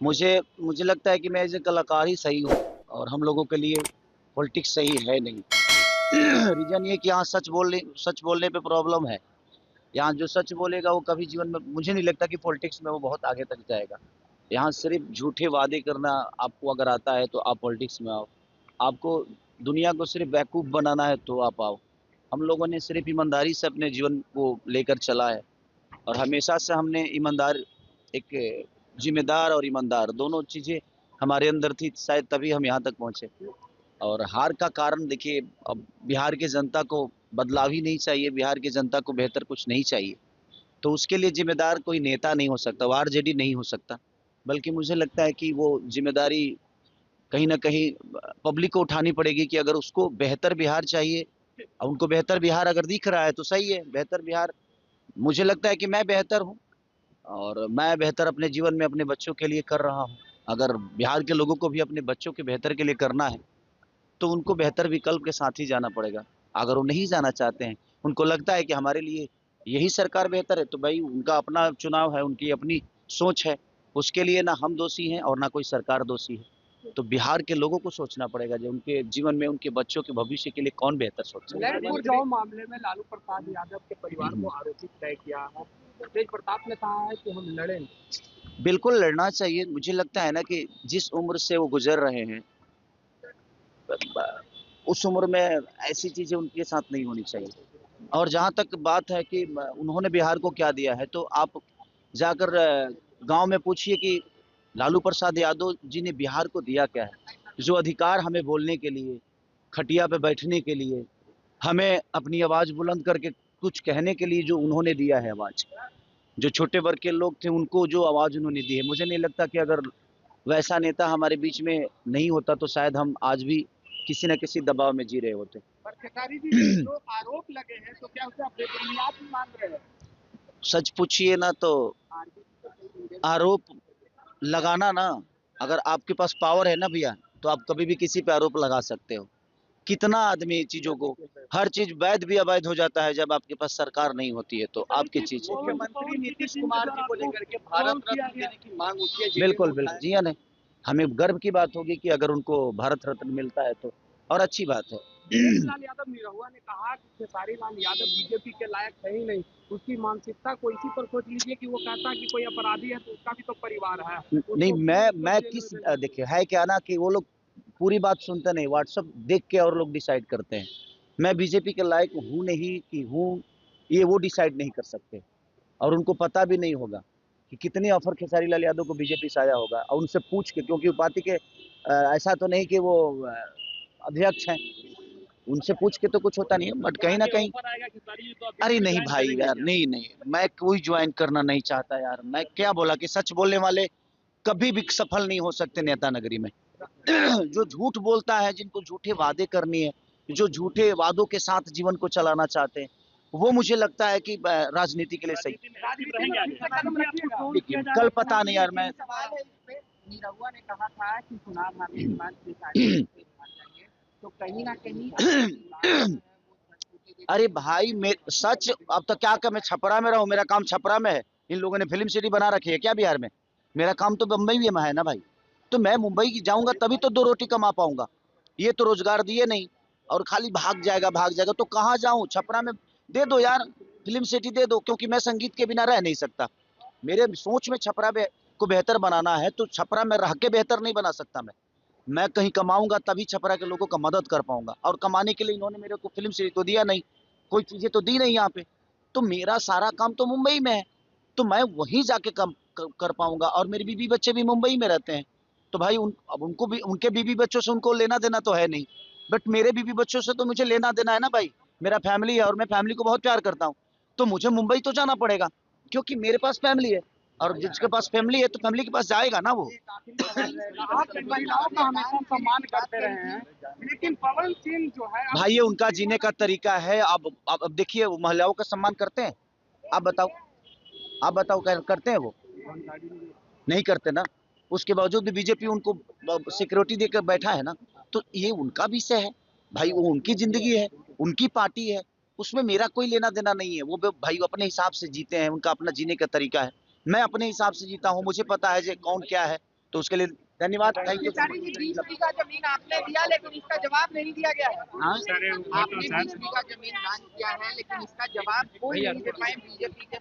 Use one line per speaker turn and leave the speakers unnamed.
मुझे मुझे लगता है कि मैं एज़ ए कलाकार ही सही हूँ और हम लोगों के लिए पॉलिटिक्स सही है नहीं। रीज़न ये कि यहाँ सच बोलने पे प्रॉब्लम है। यहाँ जो सच बोलेगा वो कभी जीवन में मुझे नहीं लगता कि पॉलिटिक्स में वो बहुत आगे तक जाएगा। यहाँ सिर्फ़ झूठे वादे करना आपको अगर आता है तो आप पॉलिटिक्स में आओ। आपको दुनिया को सिर्फ़ बेवकूफ़ बनाना है तो आप आओ। हम लोगों ने सिर्फ़ ईमानदारी से अपने जीवन को लेकर चला है और हमेशा से हमने ईमानदार एक ज़िम्मेदार और ईमानदार दोनों चीज़ें हमारे अंदर थी, शायद तभी हम यहाँ तक पहुँचे। और हार का कारण देखिए, अब बिहार की जनता को बदलाव ही नहीं चाहिए, बिहार की जनता को बेहतर कुछ नहीं चाहिए। तो उसके लिए ज़िम्मेदार कोई नेता नहीं हो सकता, वो आरजेडी नहीं हो सकता। बल्कि मुझे लगता है कि वो ज़िम्मेदारी कहीं न कहीं पब्लिक को उठानी पड़ेगी कि अगर उसको बेहतर बिहार चाहिए और उनको बेहतर बिहार अगर दिख रहा है तो सही है, बेहतर बिहार मुझे लगता है कि मैं बेहतर हूँ और मैं बेहतर अपने जीवन में अपने बच्चों के लिए कर रहा हूँ। अगर बिहार के लोगों को भी अपने बच्चों के बेहतर के लिए करना है, तो उनको बेहतर विकल्प के साथ ही जाना पड़ेगा। अगर वो नहीं जाना चाहते हैं, उनको लगता है कि हमारे लिए यही सरकार बेहतर है, तो भाई उनका अपना चुनाव है, उनकी अपनी सोच है। उसके लिए ना हम दोषी हैं और ना कोई सरकार दोषी है। तो बिहार के लोगों को सोचना पड़ेगा जो उनके जीवन में उनके बच्चों के भविष्य के लिए कौन बेहतर सोच सकता है।
ललितपुर जाओ मामले में लालू प्रसाद यादव के परिवार को आरोपित तय किया है। तेज प्रताप ने कहा है कि हम लड़ेंगे।
बिल्कुल लड़ना चाहिए। मुझे लगता है ना कि जिस उम्र से वो गुज़र रहे हैं, उस उम्र में ऐसी चीज़ें उनके साथ नहीं होनी चाहिए। और जहाँ तक बात है कि उन्होंने बिहार को क्या दिया है, तो आप जाकर गाँव में पूछिए कि लालू प्रसाद यादव जी ने बिहार को दिया क्या है? जो अधिकार हमें बोलने के लिए, खटिया पे बैठने के लिए, हमें अपनी आवाज़ बुलंद करके कुछ कहने के लिए जो उन्होंने दिया है आवाज़, जो छोटे वर्ग के लोग थे उनको जो आवाज़ उन्होंने दी है, मुझे नहीं लगता कि अगर वैसा नेता हमारे बीच में नहीं होता तो शायद हम आज भी किसी न किसी दबाव में जी रहे होते।
पर खेसारी जी जो आरोप लगे हैं तो क्या उसे आप बेबुनियाद भी मान रहे हैं?
सच पूछिए ना तो आरोप लगाना ना, अगर आपके पास पावर है ना भैया, तो आप कभी भी किसी पे आरोप लगा सकते हो। कितना आदमी चीज़ों को हर चीज़ वैध भी अवैध हो जाता है जब आपके पास सरकार नहीं होती है, तो आपकी चीज़ है।
मुख्यमंत्री नीतीश कुमार जी को लेकर के भारत रत्न देने की मांग उठी है।
बिल्कुल, बिल्कुल। जी हाँ, नहीं, हमें गर्व की बात होगी कि अगर उनको भारत रत्न मिलता है तो और अच्छी बात है।
लाल यादव निरहुआ ने कहा कि खेसारी लाल यादव बीजेपी के लायक है ही नहीं। उसकी मानसिकता को इसी पर सोच लीजिए कि वो कहता है कि कोई अपराधी है तो उसका भी तो परिवार है।
नहीं, मैं किस देखिए है क्या ना कि वो लोग पूरी बात सुनते नहीं, व्हाट्सएप देख के और लोग डिसाइड करते हैं। मैं बीजेपी के लायक हूँ नहीं कि हूँ, ये वो डिसाइड नहीं कर सकते और उनको पता भी नहीं होगा कि कितने ऑफर खेसारी लाल यादव को बीजेपी से आया होगा और उनसे पूछ के, क्योंकि वो पार्टी के ऐसा तो नहीं कि वो अध्यक्ष हैं, उनसे पूछ के तो कुछ होता नहीं है, बट कहीं ना कहीं अरे नहीं भाई यार, नहीं नहीं, मैं कोई ज्वाइन करना नहीं चाहता यार। मैं क्या बोला कि सच बोलने वाले कभी भी सफल नहीं हो सकते नेता नगरी में। जो झूठ बोलता है, जिनको झूठे वादे करनी है, जो झूठे वादों के साथ जीवन को चलाना चाहते हैं, वो मुझे लगता है कि राजनीति के लिए सही। देखिए कल पता नहीं यार, मैं
निरहुआ ने कहा था कि चुनाव हारने के बाद तो कहीं ना कहीं
अरे भाई सच, अब तो क्या कर, मैं छपरा में रहूं, मेरा काम छपरा में है। इन लोगों ने फिल्म सिटी बना रखी है क्या बिहार में? मेरा काम तो बम्बई में है ना भाई। तो मैं मुंबई जाऊंगा तभी तो दो रोटी कमा पाऊंगा। ये तो रोजगार दिए नहीं और खाली भाग जाएगा तो कहाँ जाऊं? छपरा में दे दो यार, फिल्म सिटी दे दो, क्योंकि मैं संगीत के बिना रह नहीं सकता। मेरे सोच में छपरा को बेहतर बनाना है, तो छपरा में रह के बेहतर नहीं बना सकता मैं कहीं कमाऊंगा तभी छपरा के लोगों का मदद कर पाऊंगा, और कमाने के लिए इन्होंने मेरे को फिल्म सिटी तो दिया नहीं, कोई चीजें तो दी नहीं यहाँ पे। तो मेरा सारा काम तो मुंबई में है, तो मैं वहीं जाके काम कर पाऊंगा और मेरे बीवी बच्चे भी मुंबई में रहते हैं। तो भाई अब उनको भी, उनके बीवी बच्चों से उनको लेना देना तो है नहीं, बट मेरे बीवी बच्चों से तो मुझे लेना देना है ना भाई। मेरा फैमिली है और मैं फैमिली को बहुत प्यार करता हूँ, तो मुझे मुंबई तो जाना पड़ेगा क्योंकि मेरे पास फैमिली है। और जिसके पास फैमिली है तो फैमिली के पास जाएगा ना वो।
आप महिलाओं का हमेशा सम्मान करते रहे हैं, लेकिन पवन सिंह जो है
भाई ये उनका जीने का तरीका है। अब देखिए वो महिलाओं का सम्मान करते हैं? आप बताओ, आप बताओ, करते हैं वो? नहीं करते ना। उसके बावजूद भी बीजेपी उनको सिक्योरिटी देकर बैठा है ना। तो ये उनका विषय है भाई, वो उनकी जिंदगी है, उनकी पार्टी है, उसमें मेरा कोई लेना देना नहीं है। वो भाई अपने हिसाब से जीते हैं, उनका अपना जीने का तरीका है। मैं अपने हिसाब से जीता हूँ, मुझे पता है जो कौन क्या है, तो उसके लिए धन्यवाद, थैंक यू।
खेसारी जी 20 बीघा जमीन आपने दिया लेकिन इसका जवाब नहीं दिया गया है।
हाँ?
आपने 20 बीघा जमीन दान किया है लेकिन इसका जवाब कोई नहीं दे पाए बीजेपी के